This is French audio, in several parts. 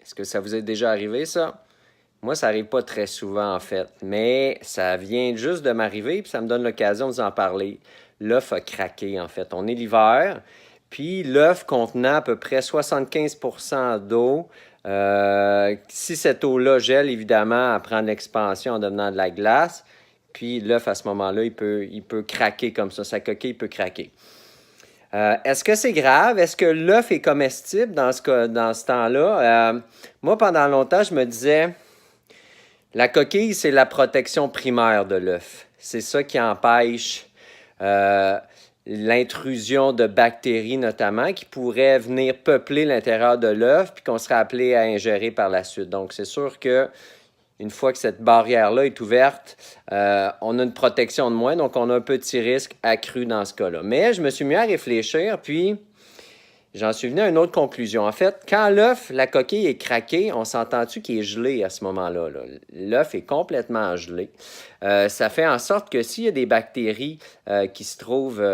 Est-ce que ça vous est déjà arrivé, ça? Moi, ça n'arrive pas très souvent, en fait, mais ça vient juste de m'arriver, puis ça me donne l'occasion de vous en parler. L'œuf a craqué, en fait. On est l'hiver, puis l'œuf contenant à peu près 75% d'eau. Si cette eau-là gèle, évidemment, elle prend de l'expansion en devenant de la glace. Puis l'œuf, à ce moment-là, il peut craquer comme ça. Sa coquille peut craquer. Est-ce que c'est grave? Est-ce que l'œuf est comestible dans ce temps-là? Moi, pendant longtemps, je me disais, la coquille, c'est la protection primaire de l'œuf. C'est ça qui empêche euh, l'intrusion de bactéries, notamment, qui pourraient venir peupler l'intérieur de l'œuf, puis qu'on serait appelé à ingérer par la suite. Donc, c'est sûr que une fois que cette barrière-là est ouverte, on a une protection de moins, donc on a un petit risque accru dans ce cas-là. Mais je me suis mis à réfléchir, puis j'en suis venu à une autre conclusion. En fait, quand l'œuf, la coquille est craquée, on s'entend-tu qu'il est gelé à ce moment-là? L'œuf est complètement gelé. Ça fait en sorte que s'il y a des bactéries qui se trouvent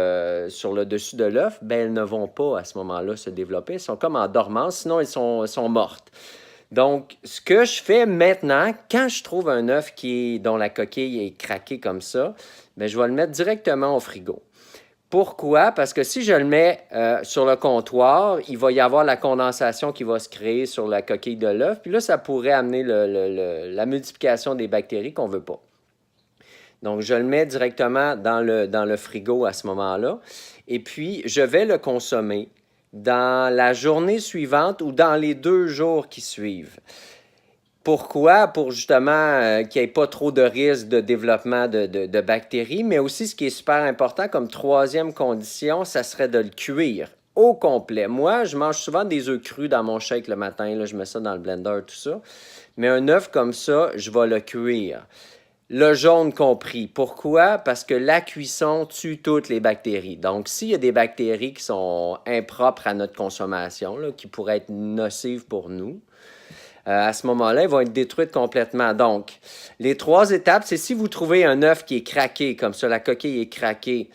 sur le dessus de l'œuf, ben, elles ne vont pas à ce moment-là se développer. Elles sont comme en dormance, sinon elles sont mortes. Donc, ce que je fais maintenant, quand je trouve un œuf dont la coquille est craquée comme ça, bien, je vais le mettre directement au frigo. Pourquoi? Parce que si je le mets sur le comptoir, il va y avoir la condensation qui va se créer sur la coquille de l'œuf. Puis là, ça pourrait amener la multiplication des bactéries qu'on ne veut pas. Donc, je le mets directement dans le frigo à ce moment-là. Et puis, je vais le consommer dans la journée suivante ou dans les 2 jours qui suivent. Pourquoi? Pour justement qu'il n'y ait pas trop de risque de développement de bactéries, mais aussi ce qui est super important comme troisième condition, ça serait de le cuire au complet. Moi, je mange souvent des œufs crus dans mon shake le matin, là, je mets ça dans le blender, tout ça. Mais un œuf comme ça, je vais le cuire. Le jaune compris. Pourquoi? Parce que la cuisson tue toutes les bactéries. Donc, s'il y a des bactéries qui sont impropres à notre consommation, là, qui pourraient être nocives pour nous, à ce moment-là, elles vont être détruites complètement. Donc, les 3 étapes, c'est si vous trouvez un œuf qui est craqué, comme ça, la coquille est craquée,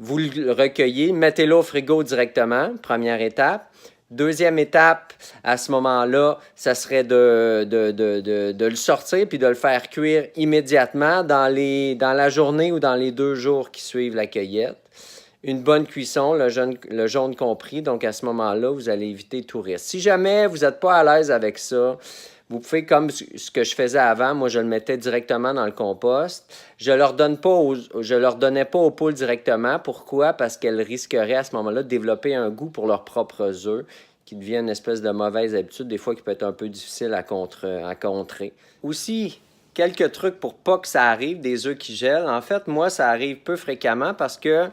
vous le recueillez, mettez-le au frigo directement, première étape. Deuxième étape, à ce moment-là, ça serait de le sortir puis de le faire cuire immédiatement dans la journée ou dans les 2 jours qui suivent la cueillette. Une bonne cuisson, le jaune compris, donc à ce moment-là, vous allez éviter tout risque. Si jamais vous n'êtes pas à l'aise avec ça, vous pouvez, comme ce que je faisais avant, moi je le mettais directement dans le compost. Je ne leur donnais pas aux poules directement. Pourquoi? Parce qu'elles risqueraient à ce moment-là de développer un goût pour leurs propres œufs, qui devient une espèce de mauvaise habitude, des fois qui peut être un peu difficile à contrer. Aussi, quelques trucs pour pas que ça arrive, des œufs qui gèlent. En fait, moi, ça arrive peu fréquemment parce que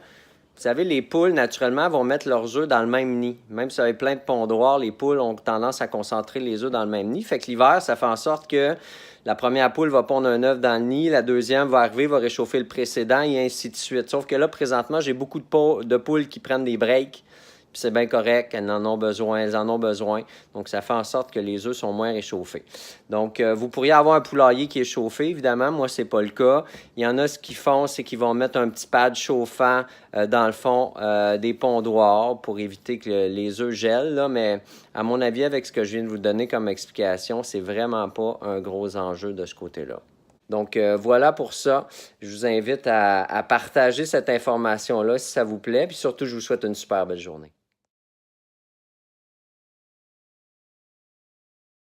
vous savez, les poules, naturellement, vont mettre leurs œufs dans le même nid. Même si ça avait plein de pondoirs, les poules ont tendance à concentrer les œufs dans le même nid. Fait que l'hiver, ça fait en sorte que la première poule va pondre un œuf dans le nid, la deuxième va arriver, va réchauffer le précédent et ainsi de suite. Sauf que là, présentement, j'ai beaucoup de poules qui prennent des breaks. Puis c'est bien correct, elles en ont besoin. Donc, ça fait en sorte que les œufs sont moins réchauffés. Donc, vous pourriez avoir un poulailler qui est chauffé, évidemment. Moi, ce n'est pas le cas. Il y en a, ce qu'ils font, c'est qu'ils vont mettre un petit pad chauffant dans le fond des pondoirs pour éviter que les œufs gèlent. Là. Mais à mon avis, avec ce que je viens de vous donner comme explication, c'est vraiment pas un gros enjeu de ce côté-là. Donc, voilà pour ça. Je vous invite à partager cette information-là si ça vous plaît. Puis surtout, je vous souhaite une super belle journée.